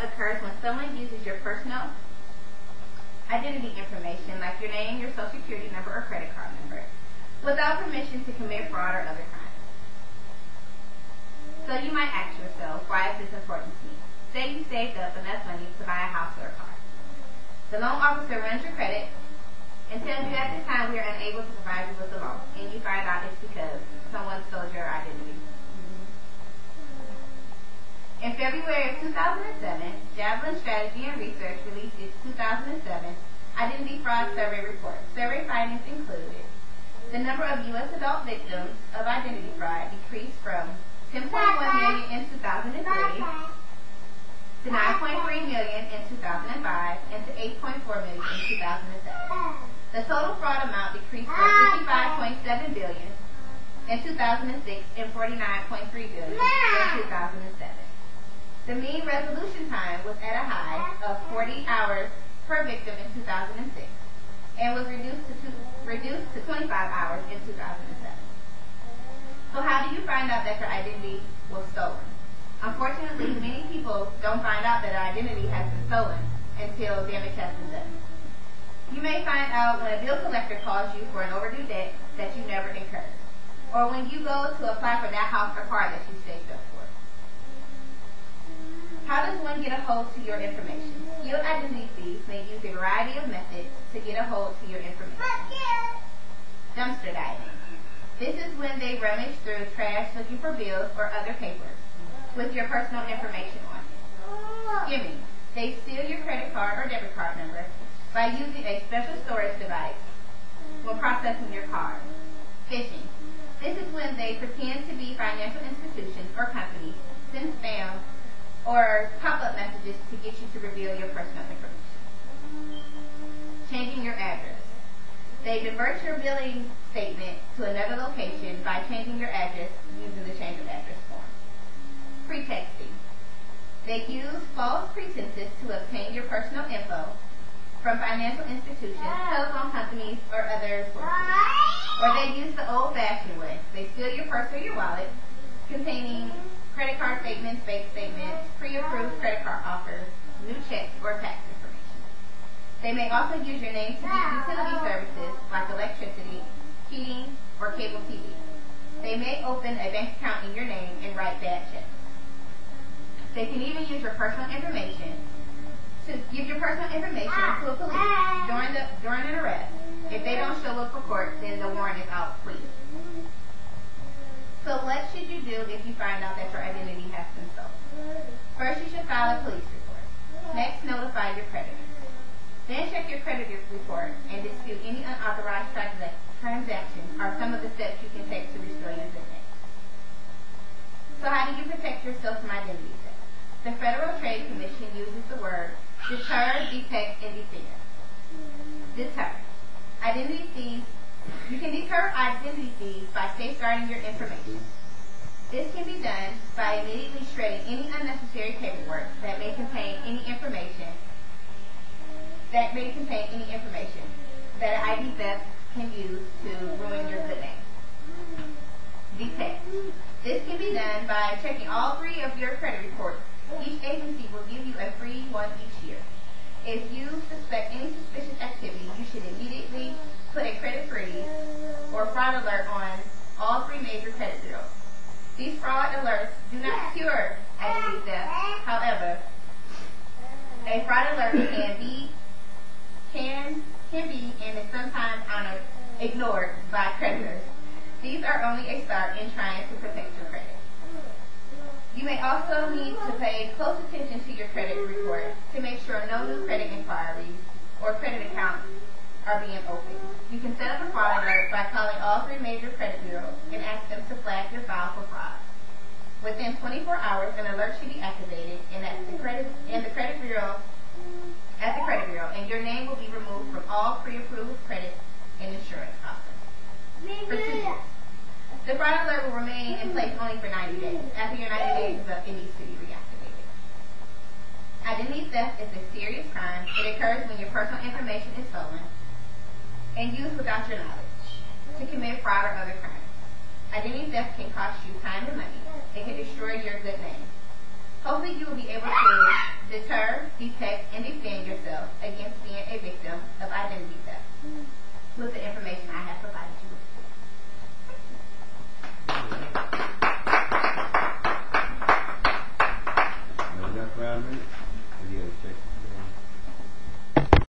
occurs when someone uses your personal identity information, like your name, your social security number, or credit card number, without permission to commit fraud or other crimes. So you might ask yourself, why is this important to me? Say you saved up enough money to buy a house or a car. The loan officer runs your credit and tells you at this time we are unable to provide you with the loan, and you find out it's because someone stole your identity. In February of 2007, Javelin Strategy and Research released its 2007 Identity Fraud Survey report. Survey findings included the number of U.S. adult victims of identity fraud decreased from 10.1 million in 2003 to 9.3 million in 2005 and to 8.4 million in 2007. The total fraud amount decreased from 55.7 billion in 2006 and 49.3 billion in 2007. The mean resolution time was at a high of 40 hours per victim in 2006 and was reduced to 25 hours in 2007. So how do you find out that your identity was stolen? Unfortunately, many people don't find out that their identity has been stolen until damage has been done. You may find out when a bill collector calls you for an overdue debt that you never incurred, or when you go to apply for that house or car that you saved up for. How does one get a hold to your information? Skilled identity thieves may use a variety of methods to get a hold to your information. Dumpster diving. This is when they rummage through trash looking for bills or other papers with your personal information on it. Skimming. They steal your credit card or debit card number by using a special storage device when processing your card. Phishing. This is when they pretend to be financial institutions or companies, send spam or pop-up messages to get you to reveal your personal information. Changing your address. They divert your billing statement to another location by changing your address using the change of address form. Pretexting. They use false pretenses to obtain your personal info from financial institutions, telephone companies, or other sources. Or they use the old-fashioned way. They steal your purse or your wallet containing credit card statements, bank statements, pre-approved credit card offers, new checks, or tax information. They may also use your name to get utility services like electricity, heating, or cable TV. They may open a bank account in your name and write bad checks. They can even use your personal information to give your personal information to a police during an arrest. If they don't show up for court, then the warrant is out for you. So what should you do if you find out that your identity has been stolen? First, you should file a police report. Next, notify your creditors. Then check your creditor's report and dispute any unauthorized transactions are some of the steps you can take to restore your good name. So how do you protect yourself from identity theft? The Federal Trade Commission uses the word deter, detect, and defend. Deter. Identity thieves. You can deter identity thieves by safeguarding your information. This can be done by immediately shredding any unnecessary paperwork that may contain any information that an ID theft can use to ruin your good name. Detect. This can be done by checking all 3 of your credit reports. Each agency will give you a free one each year. If you suspect any suspicious activity, you should immediately put a credit freeze or fraud alert on all 3 major credit bureaus. These fraud alerts do not cure identity theft. However, a fraud alert can be and is sometimes ignored by creditors. These are only a start in trying to protect your credit. You may also need to pay close attention to your credit report to make sure no new credit inquiries or credit accounts are being opened. You can set up a fraud alert by calling all 3 major credit bureaus and ask them to flag your file for fraud. Within 24 hours, an alert should be activated at the credit bureau, and your name will be removed from all pre-approved credit and insurance offers for 2 years. The fraud alert will remain in place only for 90 days. After your 90 days is up, it needs to be reactivated. Identity theft is a serious crime. It occurs when your personal information is stolen and used without your knowledge to commit fraud or other crimes. Identity theft can cost you time and money. It can destroy your good name. Hopefully you will be able to deter, detect, and defend yourself against being a victim